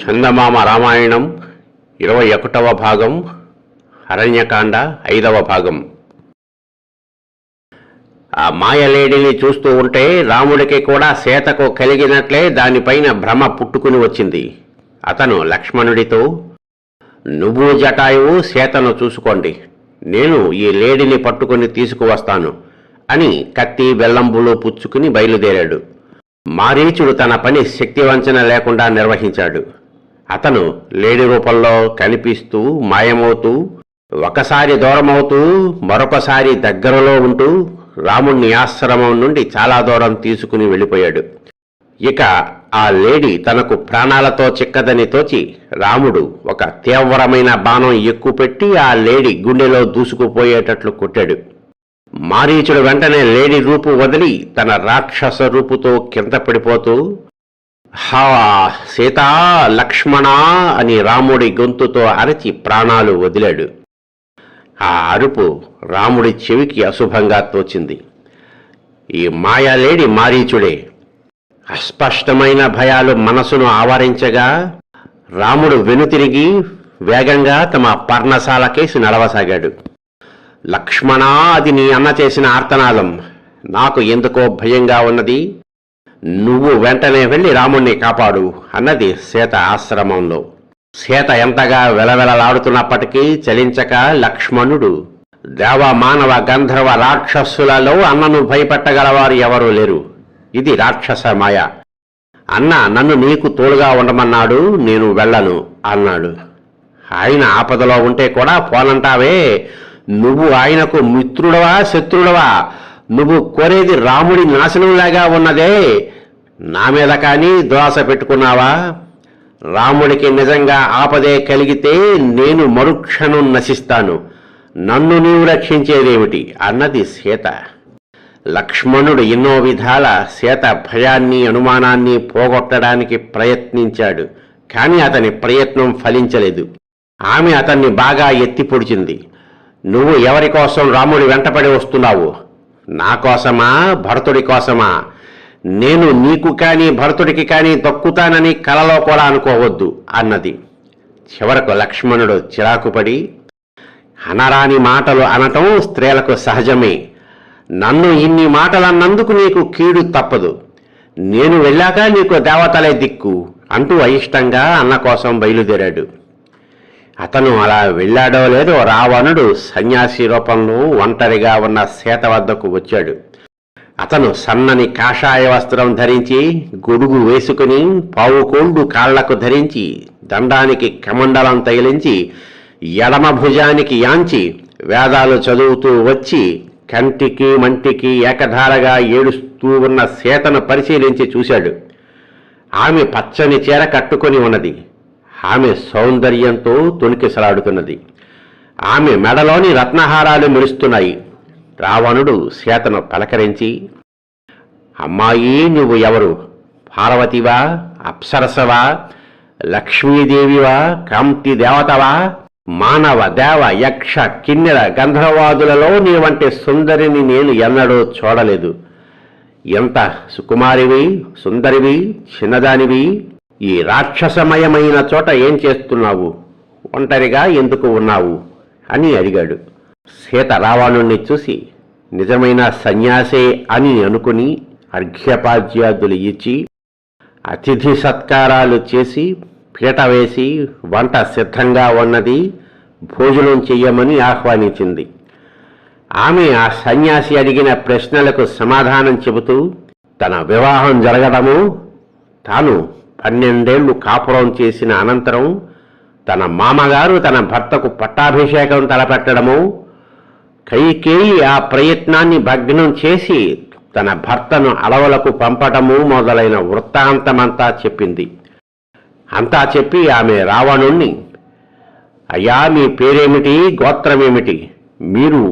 చందమామ రామాయణం 21వ భాగం అరణ్యకాండ 5వ భాగం. ఆ మాయలేడిని చూస్తూ ఉంటే రాముడికి కూడా సీతకు కలిగినట్లే దానిపైన భ్రమ పుట్టుకుని వచ్చింది. అతను లక్ష్మణుడితో, నువ్వు జటాయువు సీతను చూసుకోండి, నేను ఈ లేడిని పట్టుకుని తీసుకువస్తాను అని కత్తి బెల్లంబులు పుచ్చుకుని బయలుదేరాడు. మారీచుడు తన పని శక్తివంచన లేకుండా నిర్వహించాడు. అతను లేడి రూపంలో కనిపిస్తూ మాయమవుతూ, ఒకసారి దూరమవుతూ మరొకసారి దగ్గరలో ఉంటూ రాముణ్ణి ఆశ్రమం నుండి చాలా దూరం తీసుకుని వెళ్ళిపోయాడు. ఇక ఆ లేడి తనకు ప్రాణాలతో చిక్కదని తోచి రాముడు ఒక తీవ్రమైన బాణం ఎక్కుపెట్టి ఆ లేడి గుండెలో దూసుకుపోయేటట్లు కొట్టాడు. మారీచుడు వెంటనే లేడి రూపు వదిలి తన రాక్షస రూపుతో కింద పడిపోతూ, హా సీతా లక్ష్మణ అని రాముడి గొంతుతో అరచి ప్రాణాలు వదిలాడు. ఆ అరుపు రాముడి చెవికి అశుభంగా తోచింది. ఈ మాయాలేడి మారీచుడే. అస్పష్టమైన భయాలు మనసును ఆవరించగా రాముడు వెనుతిరిగి వేగంగా తమ పర్ణశాలకేసి నడవసాగాడు. లక్ష్మణ, అది నీ అన్న చేసిన ఆర్తనాదం. నాకు ఎందుకో భయంగా ఉన్నది. నువ్వు వెంటనే వెళ్ళి రాముణ్ణి కాపాడు అన్నది సీత ఆశ్రమంలో. సీత ఎంతగా వెలవెలలాడుతున్నప్పటికీ చలించక లక్ష్మణుడు, దేవ మానవ గంధర్వ రాక్షసులలో అన్నను భయపెట్టగలవారు ఎవరూ లేరు. ఇది రాక్షస మాయ. అన్న నన్ను నీకు తోడుగా ఉండమన్నాడు, నేను వెళ్ళను అన్నాడు. ఆయన ఆపదలో ఉంటే కూడా పోనంటావే? నువ్వు ఆయనకు మిత్రుడవా శత్రుడవా? నువ్వు కోరేది రాముడి నాశనంలాగా ఉన్నదే. నా మీద కానీ దోస పెట్టుకున్నావా? రాముడికి నిజంగా ఆపదే కలిగితే నేను మరుక్షణం నశిస్తాను. నన్ను నీవు రక్షించేదేమిటి అన్నది సీత. లక్ష్మణుడు ఎన్నో విధాల సీత భయాన్ని అనుమానాన్ని పోగొట్టడానికి ప్రయత్నించాడు. కానీ అతని ప్రయత్నం ఫలించలేదు. ఆమె అతన్ని బాగా ఎత్తి పొడిచింది. నువ్వు ఎవరి కోసం రాముడి వెంటపడి వస్తున్నావు? నా కోసమా, భరతుడి కోసమా? నేను నీకు కానీ భరతుడికి కానీ దక్కుతానని కలలో కూడా అనుకోవద్దు అన్నది. చివరకు లక్ష్మణుడు చిరాకుపడి, అనరాని మాటలు అనటం స్త్రీలకు సహజమే. నన్ను ఇన్ని మాటలన్నందుకు నీకు కీడు తప్పదు. నేను వెళ్ళాక నీకు దేవతలే దిక్కు అంటూ అయిష్టంగా అన్న కోసం బయలుదేరాడు. అతను అలా వెళ్ళాడో లేదో రావణుడు సన్యాసి రూపంలో ఒంటరిగా ఉన్న సీత వద్దకు వచ్చాడు. అతను సన్నని కాషాయ వస్త్రం ధరించి, గొడుగు వేసుకుని, పావుకోండు కాళ్లకు ధరించి, దండానికి కమండలం తగిలించి, ఎడమ భుజానికి యాంచి వేదాలు చదువుతూ వచ్చి కంటికి మంటికి ఏకధారగా ఏడుస్తూ ఉన్న సీతను పరిశీలించి చూశాడు. ఆమె పచ్చని చీర కట్టుకొని ఉన్నది. ఆమె సౌందర్యంతో తొణికిసలాడుతున్నది. ఆమె మెడలోని రత్నహారాలు మెరుస్తున్నాయి. రావణుడు సీతను పలకరించి, అమ్మాయి, నువ్వు ఎవరు? పార్వతివా, అప్సరసవా, లక్ష్మీదేవివా, కాంతి దేవతవా? మానవ దేవ యక్ష కిన్నెర గంధర్వాదులలో నీ వంటి సుందరిని నేను ఎన్నడూ చూడలేదు. ఎంత సుకుమారివి, సుందరివి, చిన్నదానివి. ఈ రాక్షసమయమైన చోట ఏం చేస్తున్నావు? ఒంటరిగా ఎందుకు ఉన్నావు అని అడిగాడు. సీత రావణుణ్ణి చూసి నిజమైన సన్యాసే అని అనుకుని అర్ఘ్యపాద్యాదులు ఇచ్చి, అతిథి సత్కారాలు చేసి, పీట వేసి, వంట సిద్ధంగా ఉన్నది, భోజనం చెయ్యమని ఆహ్వానించింది. ఆమె ఆ సన్యాసి అడిగిన ప్రశ్నలకు సమాధానం చెబుతూ, తన వివాహం జరగడము, తాను 12 ఏళ్లు కాపురం చేసిన అనంతరం తన మామగారు తన భర్తకు పట్టాభిషేకం తలపెట్టడము, కైకేయి ఆ ప్రయత్నాన్ని భగ్నం చేసి తన భర్తను అడవులకు పంపటము మొదలైన వృత్తాంతమంతా చెప్పింది. అంతా చెప్పి ఆమె రావణుణ్ణి, అయ్యా, మీ పేరేమిటి, గోత్రమేమిటి? మీరు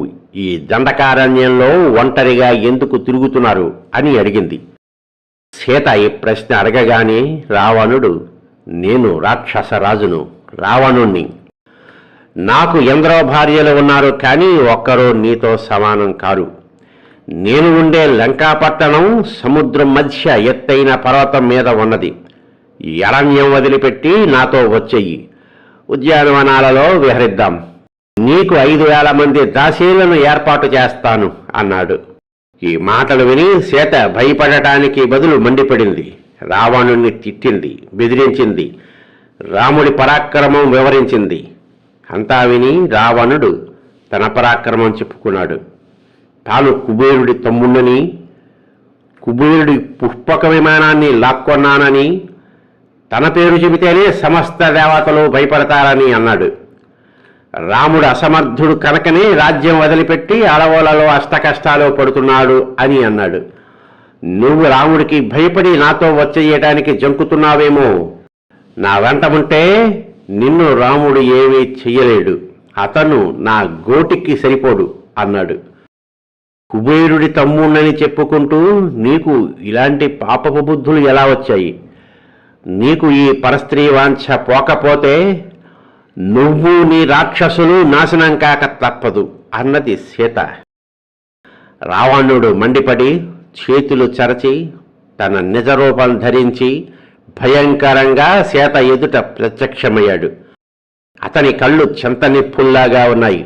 ఈ దండకారణ్యంలో ఒంటరిగా ఎందుకు తిరుగుతున్నారు అని అడిగింది. సీత ఈ ప్రశ్న అడగగానే రావణుడు, నేను రాక్షసరాజును, రావణుణ్ణి. నాకు ఎందరో భార్యలు ఉన్నారు, కానీ ఒక్కరూ నీతో సమానం కారు. నేను ఉండే లంకాపట్టణం సముద్రం మధ్య ఎత్తైన పర్వతం మీద ఉన్నది. ఈ అరణ్యం వదిలిపెట్టి నాతో వచ్చెయ్యి. ఉద్యానవనాలలో విహరిద్దాం. నీకు 5,000 మంది దాసీలను ఏర్పాటు చేస్తాను అన్నాడు. ఈ మాటలు విని సీత భయపడటానికి బదులు మండిపడింది. రావణుణ్ణి తిట్టింది, బెదిరించింది, రాముడి పరాక్రమం వివరించింది. అంతా విని రావణుడు తన పరాక్రమం చెప్పుకున్నాడు. తాను కుబేరుడి తమ్ముణ్ణని, కుబేరుడి పుష్పక విమానాన్ని లాక్కొన్నానని, తన పేరు చెబితేనే సమస్త దేవతలు భయపడతారని అన్నాడు. రాముడు అసమర్థుడు కనుకనే రాజ్యం వదిలిపెట్టి అడవులలో అష్టకష్టాలు పడుతున్నాడు అని అన్నాడు. నువ్వు రాముడికి భయపడి నాతో వచ్చేయటానికి జంకుతున్నావేమో. నా వెంట ఉంటే నిన్ను రాముడు ఏమీ చెయ్యలేడు. అతను నా గోటికి సరిపోడు అన్నాడు. కుబేరుడి తమ్ముణ్ణని చెప్పుకుంటూ నీకు ఇలాంటి పాపపు బుద్ధులు ఎలా వచ్చాయి? నీకు ఈ పరస్త్రీ వాంఛ పోకపోతే నువ్వు నీ రాక్షసులు నాశనం కాక తప్పదు అన్నది సీత. రావణుడు మండిపడి చేతులు చరచి తన నిజరూపం ధరించి భయంకరంగా సీత ఎదుట ప్రత్యక్షమయ్యాడు. అతని కళ్ళు చింతనిప్పుల్లాగా ఉన్నాయి.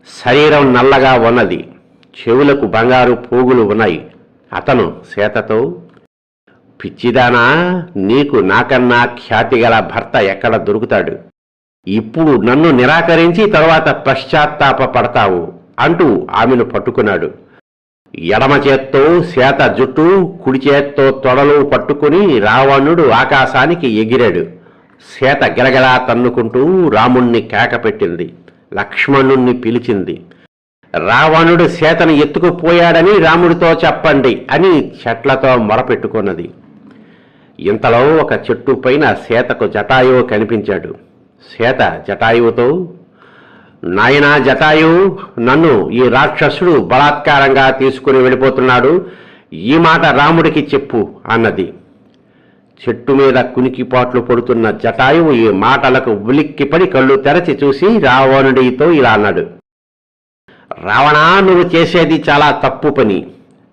శరీరం నల్లగా ఉన్నది. చెవులకు బంగారు పోగులు ఉన్నాయి. అతను సీతతో, పిచ్చిదానా, నీకు నాకన్నా ఖ్యాతిగల భర్త ఎక్కడ దొరుకుతాడు? ఇప్పుడు నన్ను నిరాకరించి తరువాత పశ్చాత్తాప పడతావు అంటూ ఆమెను పట్టుకున్నాడు. ఎడమ చేత్తో సీత జుట్టు, కుడి చేత్తో తొడలు పట్టుకుని రావణుడు ఆకాశానికి ఎగిరాడు. సీత గిలగిలా తన్నుకుంటూ రాముణ్ణి కేకపెట్టింది. లక్ష్మణుణ్ణి పిలిచింది. రావణుడు సీతను ఎత్తుకుపోయాడని రాముడితో చెప్పండి అని చెట్లతో మొరపెట్టుకున్నది. ఇంతలో ఒక చెట్టు పైన సీతకు జటాయువు కనిపించాడు. సీత జటాయువుతో, నాయనా జటాయు, నన్ను ఈ రాక్షసుడు బలాత్కారంగా తీసుకుని వెళ్ళిపోతున్నాడు. ఈ మాట రాముడికి చెప్పు అన్నది. చెట్టు మీద కునికిపాట్లు పడుతున్న జటాయువు ఈ మాటలకు ఉలిక్కిపడి కళ్ళు తెరచి చూసి రావణుడితో ఇలా అన్నాడు. రావణా, నువ్వు చేసేది చాలా తప్పు పని.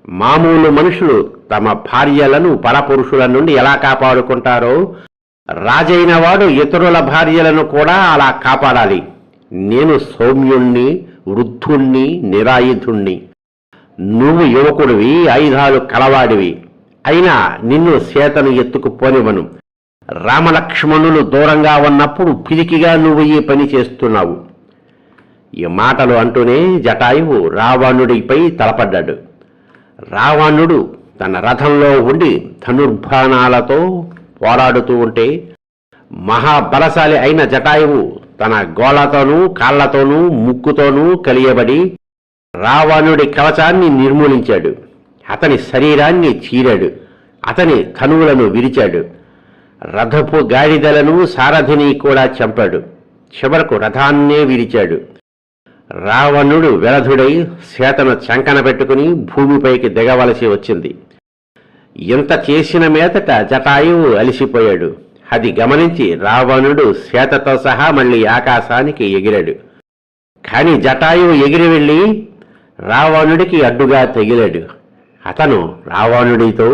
మామూలు మనుషులు తమ భార్యలను పరపురుషుల నుండి ఎలా కాపాడుకుంటారో రాజైన వాడు ఇతరుల భార్యలను కూడా అలా కాపాడాలి. నేను సౌమ్యుణ్ణి, వృద్ధుణ్ణి, నిరాయుధుణ్ణి. నువ్వు యువకుడివి, ఆయుధాలు కలవాడివి. అయినా నిన్ను సీతను ఎత్తుకుపోనివను. రామలక్ష్మణులు దూరంగా ఉన్నప్పుడు పిరికిగా నువ్వు ఈ పని చేస్తున్నావు. ఈ మాటలు అంటూనే జటాయువు రావణుడిపై తలపడ్డాడు. రావణుడు తన రథంలో ఉండి ధనుర్బాణాలతో పోరాడుతూ ఉంటే మహాబలశాలి అయిన జటాయువు తన గోళ్లతోనూ, కాళ్లతోనూ, ముక్కుతోనూ కలియబడి రావణుడి కవచాన్ని నిర్మూలించాడు. అతని శరీరాన్ని చీరాడు. అతని ధనువులను విరిచాడు. రథపు గాడిదలను, సారథిని కూడా చంపాడు. చివరకు రథాన్నే విరిచాడు. రావణుడు వ్యలధుడై సీతను చంకన పెట్టుకుని భూమిపైకి దిగవలసి వచ్చింది. ఇంత చేసిన మీదట జటాయువు అలిసిపోయాడు. అది గమనించి రావణుడు సీతతో సహా మళ్ళీ ఆకాశానికి ఎగిరాడు. కాని జటాయువు ఎగిరి వెళ్ళి రావణుడికి అడ్డుగా తగిలాడు. అతను రావణుడితో,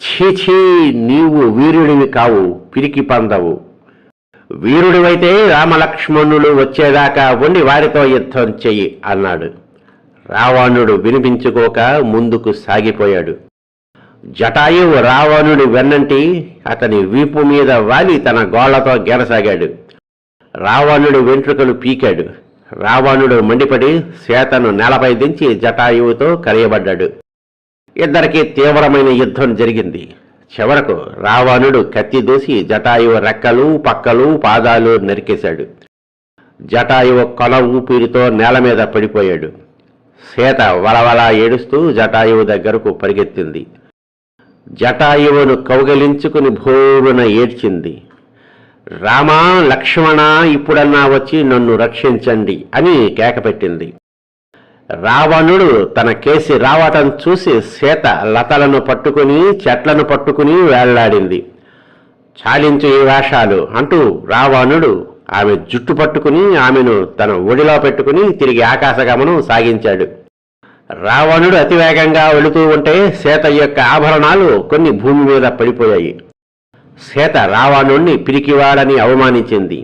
ఛీఛీ, నీవు వీరుడివి కావు, పిరికి పందవు. వీరుడివైతే రామలక్ష్మణులు వచ్చేదాకా ఉండి వారితో యుద్ధం చెయ్యి అన్నాడు. రావణుడు వినిపించుకోక ముందుకు సాగిపోయాడు. జటాయువు రావణుడి వెన్నంటి అతని వీపు మీద వాలి తన గోళ్లతో గెరసాగాడు. రావణుడు వెంట్రుకలు పీకాడు. రావణుడు మండిపడి సీతను నేలపై దించి జటాయువుతో కలియబడ్డాడు. ఇద్దరికీ తీవ్రమైన యుద్ధం జరిగింది. చివరకు రావణుడు కత్తి దూసి జటాయువు రెక్కలు, పక్కలు, పాదాలు నరికేశాడు. జటాయువు కొన ఊపిరితో నేల మీద పడిపోయాడు. సీత వలవలా ఏడుస్తూ జటాయువు దగ్గరకు పరిగెత్తింది. జటాయువును కౌగలించుకుని భోరున ఏడ్చింది. రామా, లక్ష్మణ, ఇప్పుడన్నా వచ్చి నన్ను రక్షించండి అని కేకపెట్టింది. రావణుడు తన కేసి రావటం చూసి సీత లతలను పట్టుకుని, చెట్లను పట్టుకుని వేళ్లాడింది. చాలించు ఈ వేషాలు అంటూ రావణుడు ఆమె జుట్టు పట్టుకుని ఆమెను తన ఒడిలో పెట్టుకుని తిరిగి ఆకాశగమనం సాగించాడు. రావణుడు అతివేగంగా వెళుతూ ఉంటే సీత యొక్క ఆభరణాలు కొన్ని భూమి మీద పడిపోయాయి. సీత రావణుణ్ణి పిరికివాడని అవమానించింది,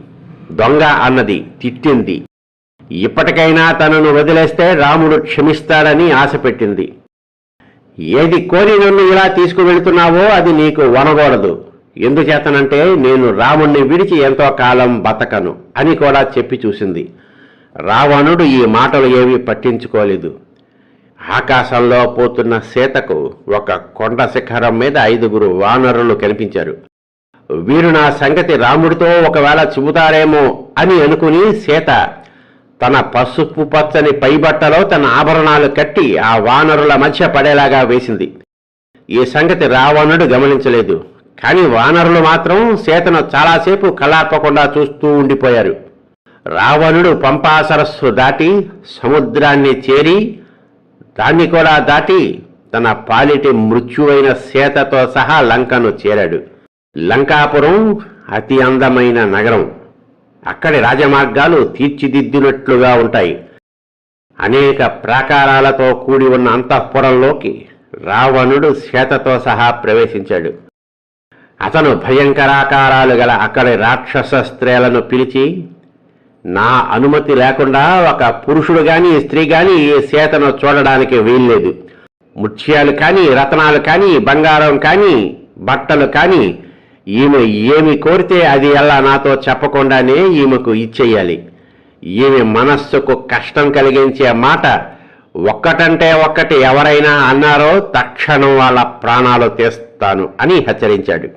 దొంగ అన్నది, తిట్టింది. ఇప్పటికైనా తనను వదిలేస్తే రాముడు క్షమిస్తాడని ఆశపెట్టింది. ఏది కోరి నన్ను ఇలా తీసుకువెళ్తున్నావో అది నీకు వనకూడదు, ఎందుచేతనంటే నేను రాముణ్ణి విడిచి ఎంతో కాలం బతకను అని కూడా చెప్పి చూసింది. రావణుడు ఈ మాటలు ఏమీ పట్టించుకోలేదు. ఆకాశంలో పోతున్న సీతకు ఒక కొండ శిఖరం మీద 5 వానరులు కనిపించారు. వీరు నా సంగతి రాముడితో ఒకవేళ చెబుతారేమో అని అనుకుని సీత తన పసుపు పచ్చని పైబట్టలో తన ఆభరణాలు కట్టి ఆ వానరుల మధ్య పడేలాగా వేసింది. ఈ సంగతి రావణుడు గమనించలేదు. కాని వానరులు మాత్రం సీతను చాలాసేపు కళ్ళార్పకుండా చూస్తూ ఉండిపోయారు. రావణుడు పంపా సరస్సు దాటి సముద్రాన్ని చేరి దాన్ని కూడా దాటి తన పాలిటి మృత్యువైన సీతతో సహా లంకను చేరాడు. లంకాపురం అతి అందమైన నగరం. అక్కడి రాజమార్గాలు తీర్చిదిద్దినట్లుగా ఉంటాయి. అనేక ప్రాకారాలతో కూడి ఉన్న అంతఃపురంలోకి రావణుడు సీతతో సహా ప్రవేశించాడు. అతను భయంకరాకారాలు గల అక్కడి రాక్షస స్త్రీలను పిలిచి, నా అనుమతి లేకుండా ఒక పురుషుడు గాని స్త్రీ గాని ఈ సీతను చూడడానికి వీల్లేదు. ముత్యాలు కాని, రత్నాలు కాని, బంగారం కాని, బట్టలు కాని, ఈమె ఏమి కోరితే అది ఎలా నాతో చెప్పకుండానే ఈమెకు ఇచ్చేయాలి. ఈమె మనస్సుకు కష్టం కలిగించే మాట ఒక్కటంటే ఒక్కటి ఎవరైనా అన్నారో తక్షణం వాళ్ళ ప్రాణాలు తీస్తాను అని హెచ్చరించాడు.